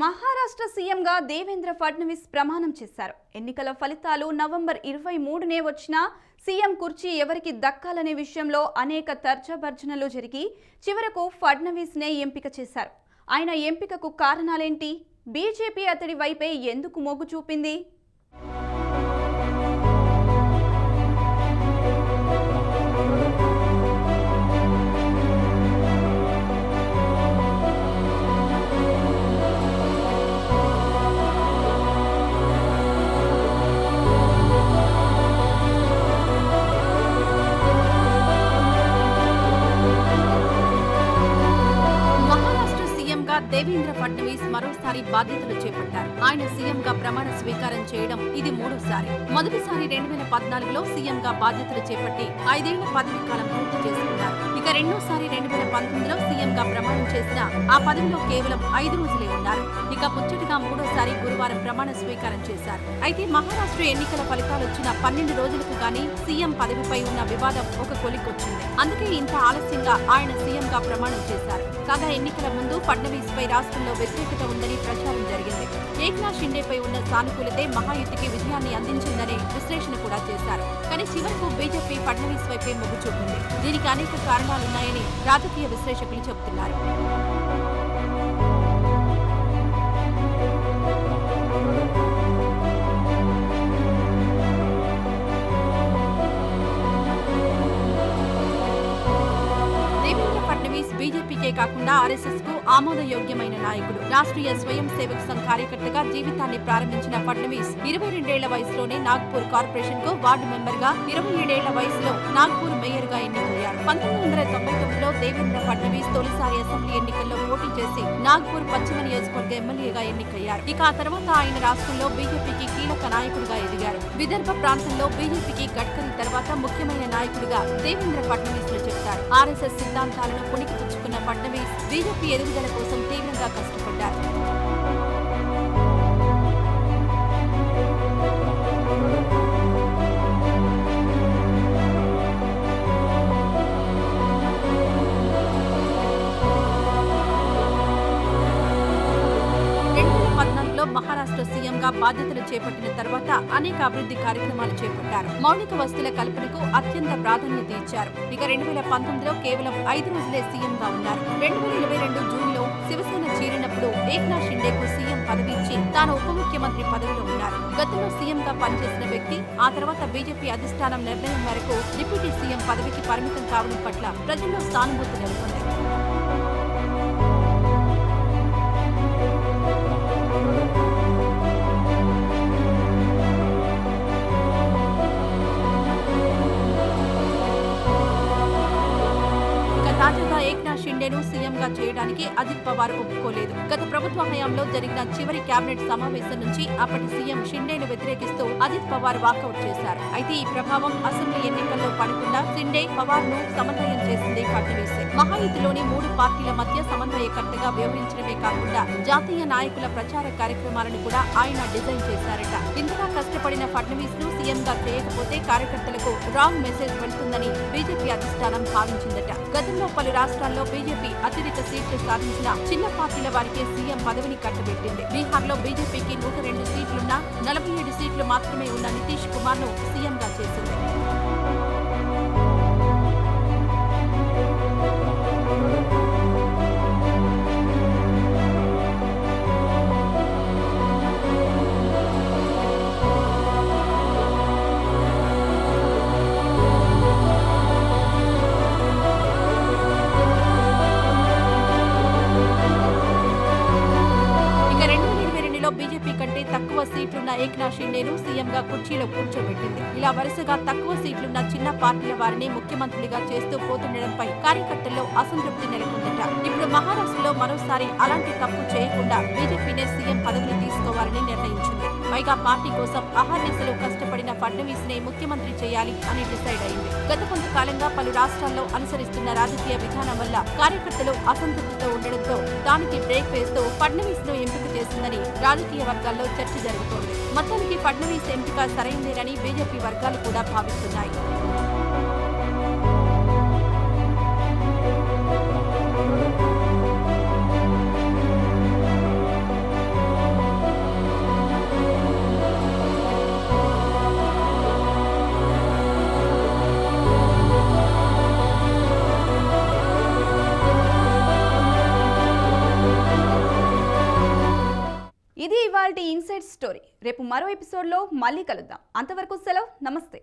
మహారాష్ట్ర సీఎంగా దేవేంద్ర ఫడ్నవీస్ ప్రమాణం చేశారు. ఎన్నికల ఫలితాలు నవంబర్ 23నే వచ్చినా సీఎం కుర్చీ ఎవరికి దక్కాలనే విషయంలో అనేక తర్జాభర్జనలు జరిగి చివరకు ఫడ్నవీస్నే ఎంపిక చేశారు. ఆయన ఎంపికకు కారణాలేంటి? బీజేపీ అతడి వైపే ఎందుకు మొగ్గు చూపింది? దేవేంద్ర ఫడ్నవీస్ మరోసారి బాధ్యతలు చేపట్టారు. ఆయన సీఎంగా ప్రమాణ స్వీకారం చేయడం ఇది మూడోసారి. మొదటిసారి 2014లో సీఎంగా బాధ్యతలు చేపట్టి 5 ఏళ్ల పదవీ కాలం పూర్తి చేసుకున్నారు. ఇక రెండోసారి 2019లో సీఎంగా ప్రమాణం చేసిన ఆ పదవిలో కేవలం 5 రోజులే ఉన్నారు. ఇక ముచ్చటగా మూడోసారి గురువారం ప్రమాణ స్వీకారం చేశారు. అయితే మహారాష్ట్ర ఎన్నికల ఫలితాలొచ్చిన 12 రోజులకు గానీ సీఎం పదవిపై ఉన్న వివాదం ఒక కొలిక్కొచ్చింది. అందుకే ఇంత ఆలస్యంగా ఆయన సీఎంగా ప్రమాణం చేశారు. కాగా ఎన్నికల ముందు ఫడ్నవీస్ పై రాష్ట్రంలో వ్యతిరేకత ఉందని ప్రచారం జరిగింది. ఏక్నాథ్ షిండేపై ఉన్న సానుకూలతే మహాయుతికి విజయాన్ని అందించిందనే విశ్లేషణ కూడా చేశారు. కానీ చివరకు బీజేపీ ఫడ్నవీస్ వైపే మొగ్గు చూపింది. దీనికి అనేక కారణాలున్నాయని రాజకీయ విశ్లేషకులు చెబుతున్నారు. బీజేపీకే కాకుండా ఆర్ఎస్ఎస్ కు ఆమోదయోగ్యమైన నాయకుడు. రాష్ట్రీయ స్వయం సేవక్ సంఘ్ కార్యకర్తగా జీవితాన్ని ప్రారంభించిన ఫడ్నవీస్ 22 ఏళ్ల వయసులోనే నాగ్పూర్ కార్పొరేషన్ కు వార్డు మెంబర్ గా, 27 ఏళ్ల వయసులో నాగ్పూర్ మేయర్ గా ఎన్నికయ్యారు. 1999లో దేవేంద్ర ఫడ్నవీస్ తొలిసారి అసెంబ్లీ ఎన్నికల్లో పోటీ చేసి నాగ్పూర్ పశ్చిమ నియోజకవర్గ ఎమ్మెల్యేగా ఎన్నికయ్యారు. ఇక ఆ తర్వాత ఆయన రాష్ట్రంలో బీజేపీకి కీలక నాయకుడిగా ఎదిగారు. విదర్భ ప్రాంతంలో బీజేపీకి గడ్కరీ తర్వాత ముఖ్యమైన నాయకుడిగా దేవేంద్ర ఫడ్నవీస్ ను చెప్తారు. ఆర్ఎస్ఎస్ సిద్ధాంతాలను పుణికి తెచ్చుకున్న ఫడ్నవీస్ బీజేపీ ఎదుగుదల కోసం తీవ్రంగా కష్టపడ్డారు. మహారాష్ట్ర సీఎంగా బాధ్యతలు చేపట్టిన తర్వాత అనేక అభివృద్ధి కార్యక్రమాలు చేపట్టారు. మౌలిక వస్తువుల కల్పనకు అత్యంత ప్రాధాన్యత ఇచ్చారు. ఇక 2019లో కేవలం 5 రోజులే సీఎంగా ఉన్నారు. 2022 జూన్లో శివసేన చేరినప్పుడు ఏక్నాథ్ షిండేకు సీఎం పదవి ఇచ్చి తాను ఉప ముఖ్యమంత్రి పదవిలో ఉన్నారు. గతంలో సీఎంగా పనిచేసిన వ్యక్తి ఆ తర్వాత బీజేపీ అధిష్టానం నిర్ణయం మేరకు డిప్యూటీ సీఎం పదవికి పరిమితం కావడం పట్ల ప్రజల్లో సానుభూతి నెలకొంది. తాజాగా ఏక్నాథ్ షిండేను సీఎంగా చేయడానికి అజిత్ పవార్ ఒప్పుకోలేదు. గత ప్రభుత్వ హయాంలో జరిగిన చివరి కేబినెట్ సమావేశం నుంచి అప్పటి సీఎం షిండేను వ్యతిరేకిస్తూ అజిత్ పవార్ వాకౌట్ చేశారు. అయితే ఈ ప్రభావం అసెంబ్లీ ఎన్నికల్లో పడకుండా షిండే పవార్ ను సమన్వయం చేసింది ఫడ్నవీస్. మహాయుతిలోని 3 పార్టీల మధ్య సమన్వయకర్తగా వ్యవహరించడమే కాకుండా జాతీయ నాయకుల ప్రచార కార్యక్రమాలను కూడా ఆయన డిజైన్ చేశారట. ఇంతగా కష్టపడిన ఫడ్నవీస్ ను సీఎంగా చేయకపోతే కార్యకర్తలకు రాంగ్ మెసేజ్ వెళ్తుందని బీజేపీ అధిష్టానం భావించిందట. గతంలో పలు రాష్ట్రాల్లో బీజేపీ అత్యధిక సీట్లు సాధించిన చిన్న పార్టీల వారికే సీఎం పదవిని కట్టబెట్టింది. బీహార్లో బీజేపీకి 102 సీట్లున్నా 47 సీట్లు మాత్రమే ఉన్న నితీష్ కుమార్ ను సీఎంగా చేసింది. బీజేపీ కంటే తక్కువ సీట్లున్న ఏక్నాథ్ షిండేను సీఎంగా కుర్చీలో కూర్చోబెట్టింది. ఇలా వరుసగా తక్కువ సీట్లున్న చిన్న పార్టీల వారిని ముఖ్యమంత్రులుగా చేస్తూ పోతుండడంపై కార్యకర్తల్లో అసంతృప్తి నెలకొందట. ఇప్పుడు మహారాష్ట్రలో మరోసారి అలాంటి తప్పు చేయకుండా బీజేపీనే సీఎం పదవిని తీసుకోవాలని నిర్ణయించింది. పైగా పార్టీ కోసం అహర్నిశలు కష్టపడిన ఫడ్నవీస్ నే ముఖ్యమంత్రి చేయాలి అని డిసైడ్ అయింది. గత కొంతకాలంగా పలు రాష్ట్రాల్లో అనుసరిస్తున్న రాజకీయ విధానం వల్ల కార్యకర్తలు అసంతృప్తితో ఉండడంతో దానికి బ్రేక్ వేస్తూ ఫడ్నవీస్ ను ఎంపిక చేసిందని రాజకీయ వర్గాల్లో చర్చ జరుగుతోంది. మొత్తానికి ఫడ్నవీస్ ఎంపిక సరైందేనని బీజేపీ వర్గాలు కూడా భావిస్తున్నాయి. ఇవాల్టి ఇన్సైడ్ స్టోరీ. రేపు మరో ఎపిసోడ్లో మళ్ళీ కలుద్దాం. అంతవరకు సెలవు. నమస్తే.